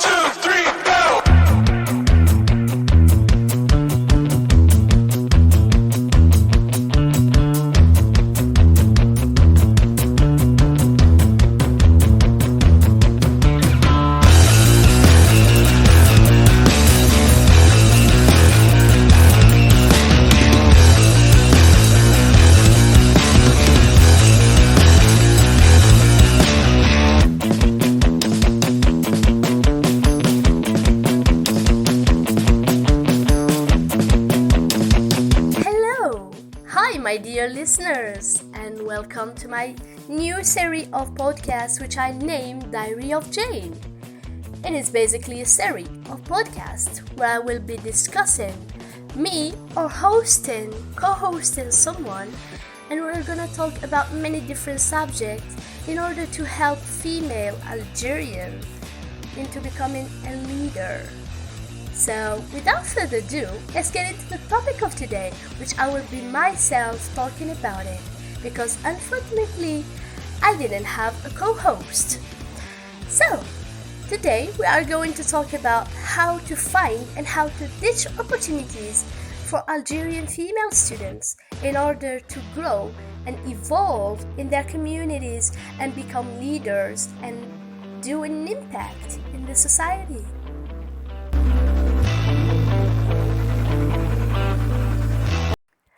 2, 3, go! Hello! Hi, my dear listeners, and welcome to my new series of podcasts which I named Diary of Jane. It is basically a series of podcasts where I will be discussing me or co-hosting someone, and we're gonna talk about many different subjects in order to help female Algerians into becoming a leader. So, without further ado, let's get into the topic of today, which I will be myself talking about it, because unfortunately, I didn't have a co-host. So, today we are going to talk about how to find and how to ditch opportunities for Algerian female students in order to grow and evolve in their communities and become leaders and do an impact in the society.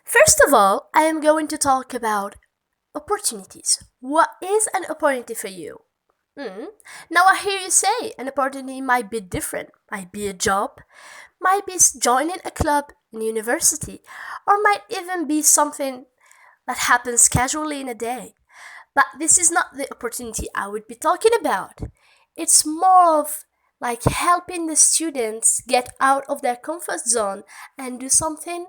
First of all, I am going to talk about opportunities. What is an opportunity for you? Now I hear you say an opportunity might be different, might be a job, might be joining a club in university, or might even be something that happens casually in a day. But this is not the opportunity I would be talking about. It's more of like helping the students get out of their comfort zone and do something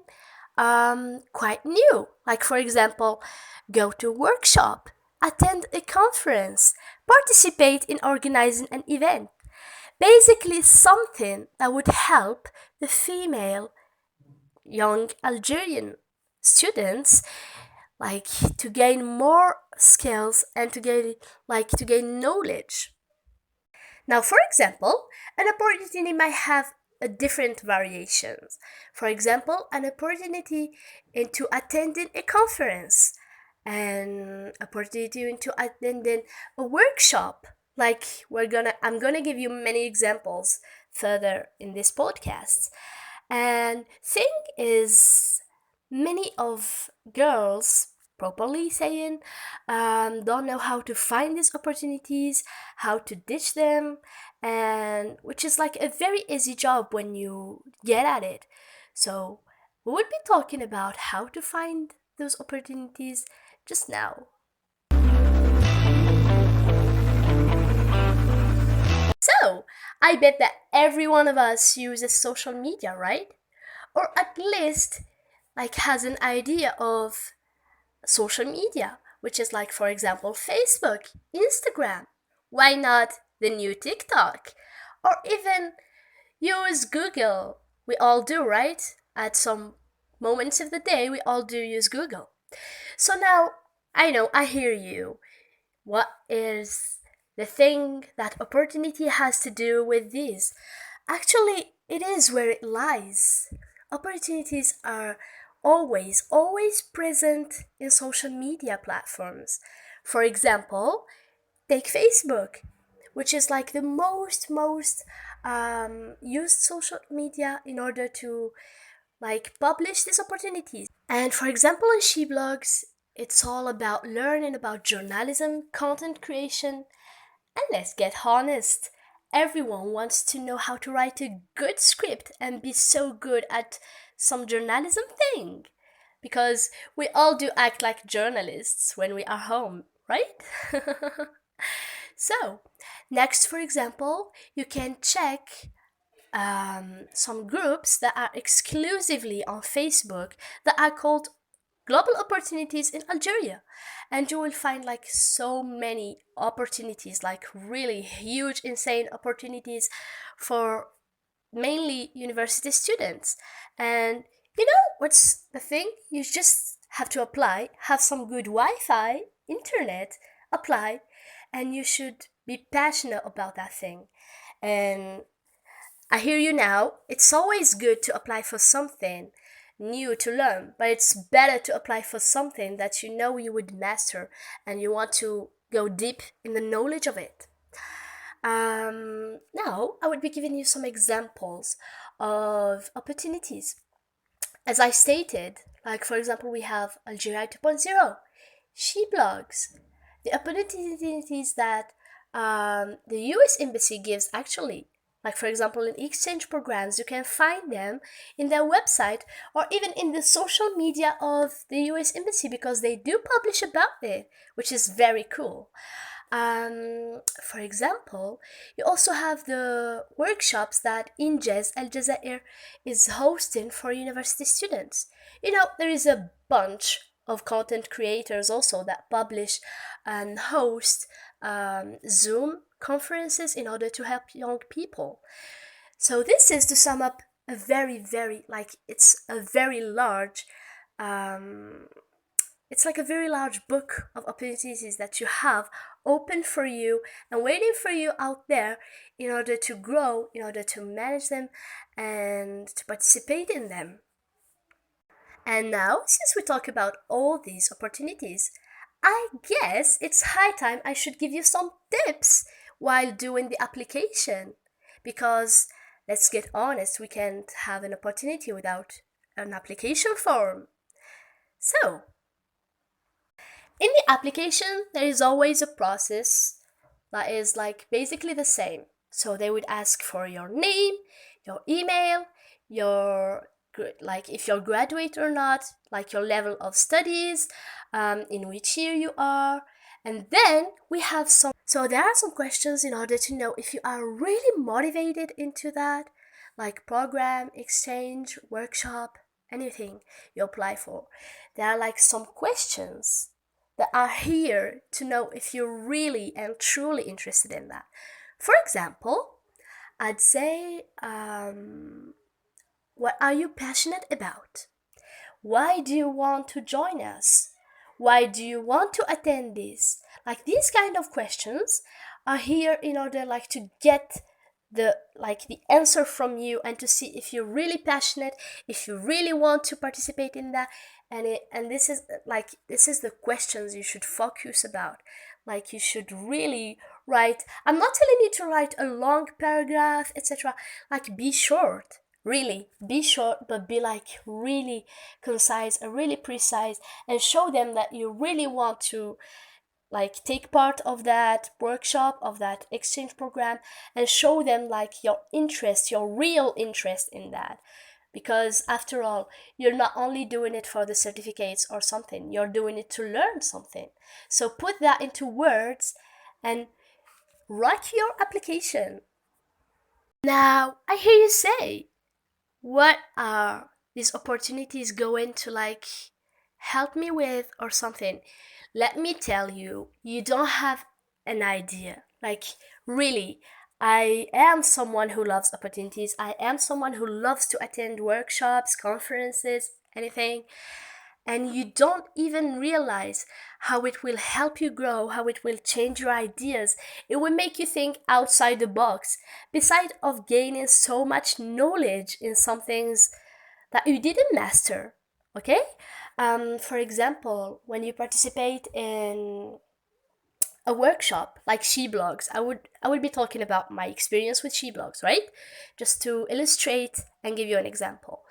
quite new. Like, for example, go to a workshop, attend a conference, participate in organizing an event. Basically, something that would help the female young Algerian students like to gain more skills and to gain knowledge. Now, for example, an opportunity might have a different variations. For example, an opportunity into attending a conference, an opportunity into attending a workshop. Like I'm gonna give you many examples further in this podcast. And thing is, many of girls properly saying don't know how to find these opportunities, how to ditch them, and which is like a very easy job when you get at it. So we would be talking about how to find those opportunities just now. So I bet that every one of us uses social media, right? Or at least like has an idea of social media, which is like, for example, Facebook, Instagram. Why not the new TikTok? Or even use Google. We all do, right? At some moments of the day, we all do use Google. So now, I know, I hear you. What is the thing that opportunity has to do with this? Actually, it is where it lies. Opportunities are always present in social media platforms. For example, take Facebook, which is like the most used social media in order to like publish these opportunities. And for example, in SheBlogs, it's all about learning about journalism, content creation, and let's get honest. Everyone wants to know how to write a good script and be so good at some journalism thing. Because we all do act like journalists when we are home, right? So, next, for example, you can check some groups that are exclusively on Facebook that are called Global Opportunities in Algeria. And you will find like so many opportunities, like really huge, insane opportunities for mainly university students. And you know what's the thing? You just have to apply, have some good Wi Fi, internet, apply, and you should be passionate about that thing. And I hear you now. It's always good to apply for something new to learn, but it's better to apply for something that you know you would master and you want to go deep in the knowledge of it. Now, I would be giving you some examples of opportunities. As I stated, like for example, we have Algeria 2.0, SheBlogs, the opportunities that the US Embassy gives actually. Like, for example, in exchange programs, you can find them in their website or even in the social media of the US Embassy because they do publish about it, which is very cool. For example, you also have the workshops that Injaz Al Jazair is hosting for university students. You know, there is a bunch of content creators also that publish and host Zoom conferences in order to help young people. So this is to sum up a very like it's a very large um, it's like a very large book of opportunities that you have open for you and waiting for you out there in order to grow, in order to manage them, and to participate in them. And now, since we talk about all these opportunities, I guess it's high time I should give you some tips while doing the application. Because let's get honest, we can't have an opportunity without an application form. So, in the application, there is always a process that is like basically the same. So they would ask for your name, your email, your like if you're graduate or not, like your level of studies, in which year you are, and then we have some. So there are some questions in order to know if you are really motivated into that, like program, exchange, workshop, anything you apply for. There are like some questions that are here to know if you're really and truly interested in that. For example, I'd say, what are you passionate about? Why do you want to join us? Why do you want to attend this? Like these kind of questions are here in order like to get the answer from you and to see if you're really passionate, if you really want to participate in that. And this is the questions you should focus about. Like you should really write. I'm not telling you to write a long paragraph, etc. Like be short, really be short, but be like really concise and really precise, and show them that you really want to like take part of that workshop, of that exchange program, and show them like your interest, your real interest in that. Because after all, you're not only doing it for the certificates or something, you're doing it to learn something. So put that into words and write your application. Now I hear you say, what are these opportunities going to like help me with or something? Let me tell you, you don't have an idea. Like, really, I am someone who loves opportunities. I am someone who loves to attend workshops, conferences, anything. And you don't even realize how it will help you grow, how it will change your ideas. It will make you think outside the box. Besides of gaining so much knowledge in some things that you didn't master. Okay? For example, when you participate in a workshop like SheBlogs, I would be talking about my experience with SheBlogs, right? Just to illustrate and give you an example.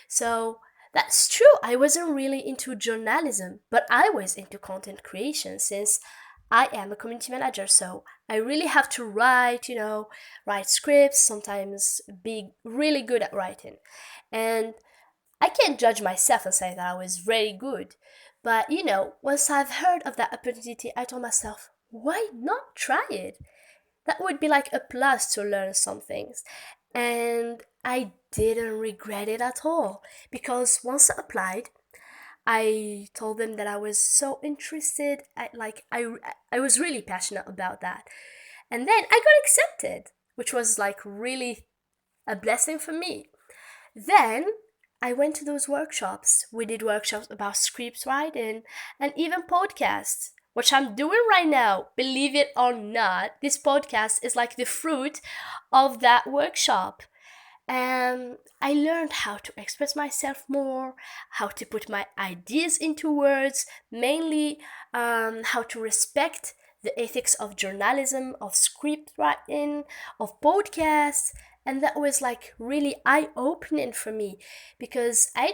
So that's true. I wasn't really into journalism, but I was into content creation since I am a community manager. So I really have to write, write scripts, sometimes be really good at writing. And I can't judge myself and say that I was very good. But once I've heard of that opportunity, I told myself, why not try it? That would be like a plus to learn some things. And I didn't regret it at all because once I applied, I told them that I was so interested. I was really passionate about that. And then I got accepted, which was like really a blessing for me. Then I went to those workshops. We did workshops about script writing and even podcasts. which I'm doing right now. Believe it or not, this podcast is like the fruit of that workshop. And I learned how to express myself more, how to put my ideas into words, mainly how to respect the ethics of journalism, of script writing, of podcasts. And that was like really eye opening for me because I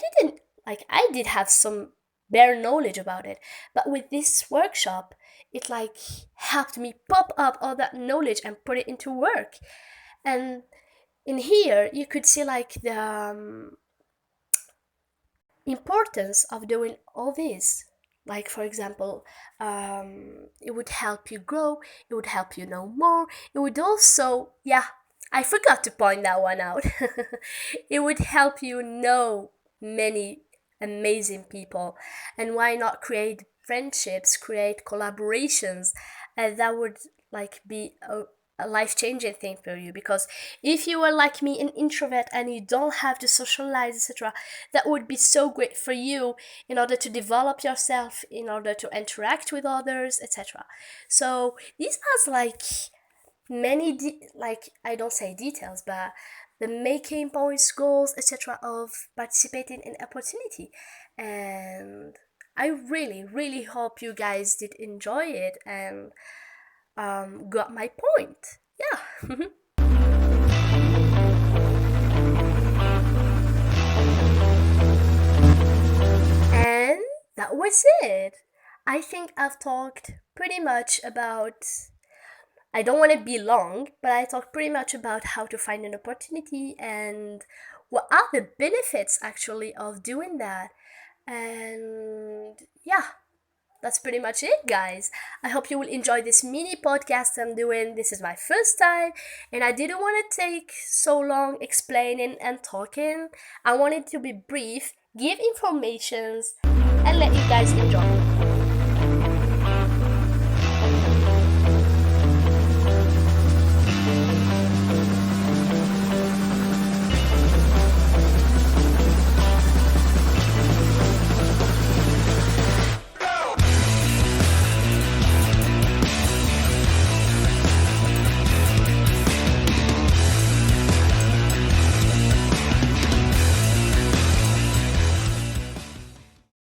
did have some bare knowledge about it. But with this workshop, it like helped me pop up all that knowledge and put it into work. And in here you could see like the importance of doing all this, like for example, it would help you grow, it would help you know more, it would also, yeah, I forgot to point that one out. It would help you know many amazing people, and why not create friendships, create collaborations, and that would like be a life-changing thing for you. Because if you are like me, an introvert, and you don't have to socialize, etc., that would be so great for you in order to develop yourself, in order to interact with others, etc. So these are like like I don't say details, but the making points, goals, etc., of participating in opportunity. And I really, really hope you guys did enjoy it and got my point. Yeah. And that was it. I think I've talked pretty much about, I don't want to be long, but I talked pretty much about how to find an opportunity and what are the benefits actually of doing that. And yeah, that's pretty much it, guys. I hope you will enjoy this mini podcast I'm doing. This is my first time, and I didn't want to take so long explaining and talking. I wanted to be brief, give informations, and let you guys enjoy.